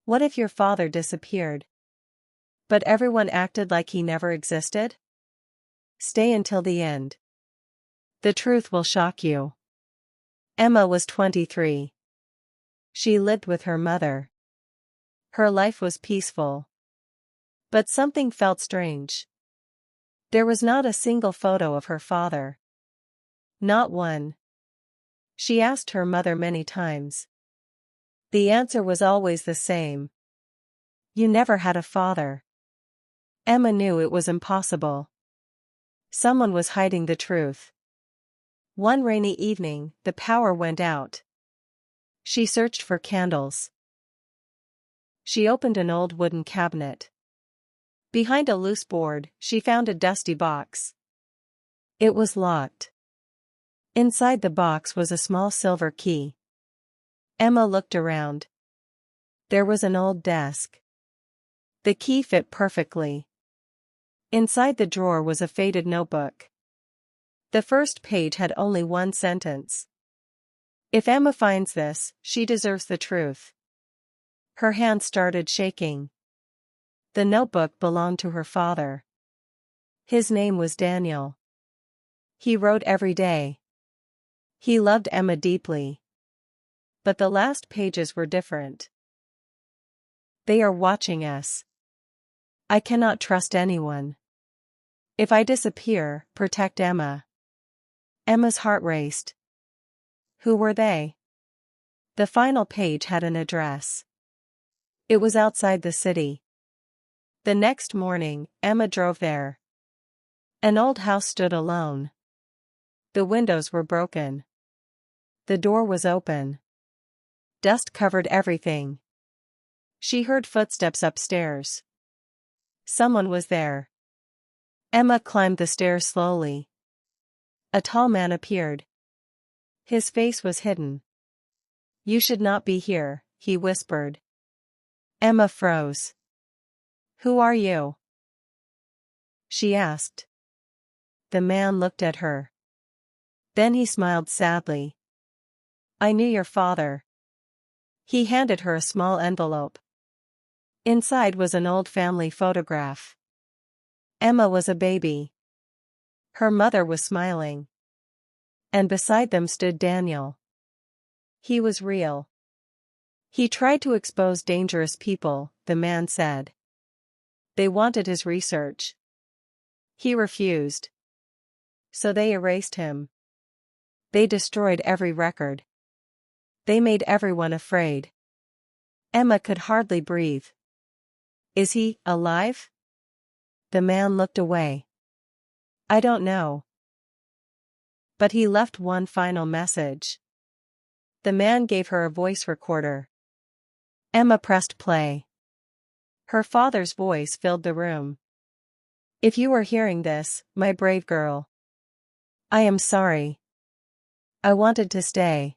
What if your father disappeared, but everyone acted like he never existed? Stay until the end. The truth will shock you. Emma was 23. She lived with her mother. Her life was peaceful. But something felt strange. There was not a single photo of her father. Not one. She asked her mother many times. The answer was always the same. You never had a father. Emma knew it was impossible. Someone was hiding the truth. One rainy evening, the power went out. She searched for candles. She opened an old wooden cabinet. Behind a loose board, she found a dusty box. It was locked. Inside the box was a small silver key. Emma looked around. There was an old desk. The key fit perfectly. Inside the drawer was a faded notebook. The first page had only one sentence. If Emma finds this, she deserves the truth. Her hand started shaking. The notebook belonged to her father. His name was Daniel. He wrote every day. He loved Emma deeply. But the last pages were different. They are watching us. I cannot trust anyone. If I disappear, protect Emma. Emma's heart raced. Who were they? The final page had an address. It was outside the city. The next morning, Emma drove there. An old house stood alone. The windows were broken. The door was open. Dust covered everything. She heard footsteps upstairs. Someone was there. Emma climbed the stairs slowly. A tall man appeared. His face was hidden. You should not be here, he whispered. Emma froze. Who are you? She asked. The man looked at her. Then he smiled sadly. I knew your father. He handed her a small envelope. Inside was an old family photograph. Emma was a baby. Her mother was smiling. And beside them stood Daniel. He was real. He tried to expose dangerous people, the man said. They wanted his research. He refused. So they erased him. They destroyed every record. They made everyone afraid. Emma could hardly breathe. Is he alive? The man looked away. I don't know. But he left one final message. The man gave her a voice recorder. Emma pressed play. Her father's voice filled the room. If you are hearing this, my brave girl. I am sorry. I wanted to stay.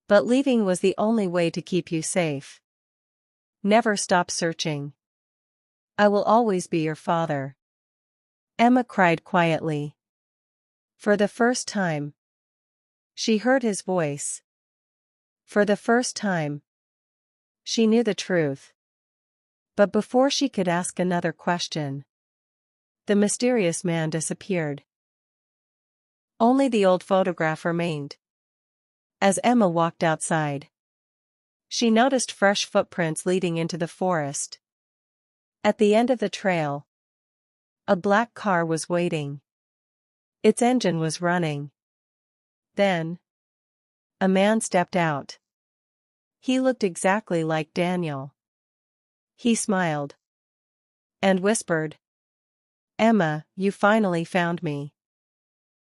But leaving was the only way to keep you safe. Never stop searching. I will always be your father. Emma cried quietly. For the first time. She heard his voice. For the first time. She knew the truth. But before she could ask another question, the mysterious man disappeared. Only the old photograph remained. As Emma walked outside, she noticed fresh footprints leading into the forest. At the end of the trail, a black car was waiting. Its engine was running. Then, a man stepped out. He looked exactly like Daniel. He smiled and whispered, Emma, you finally found me.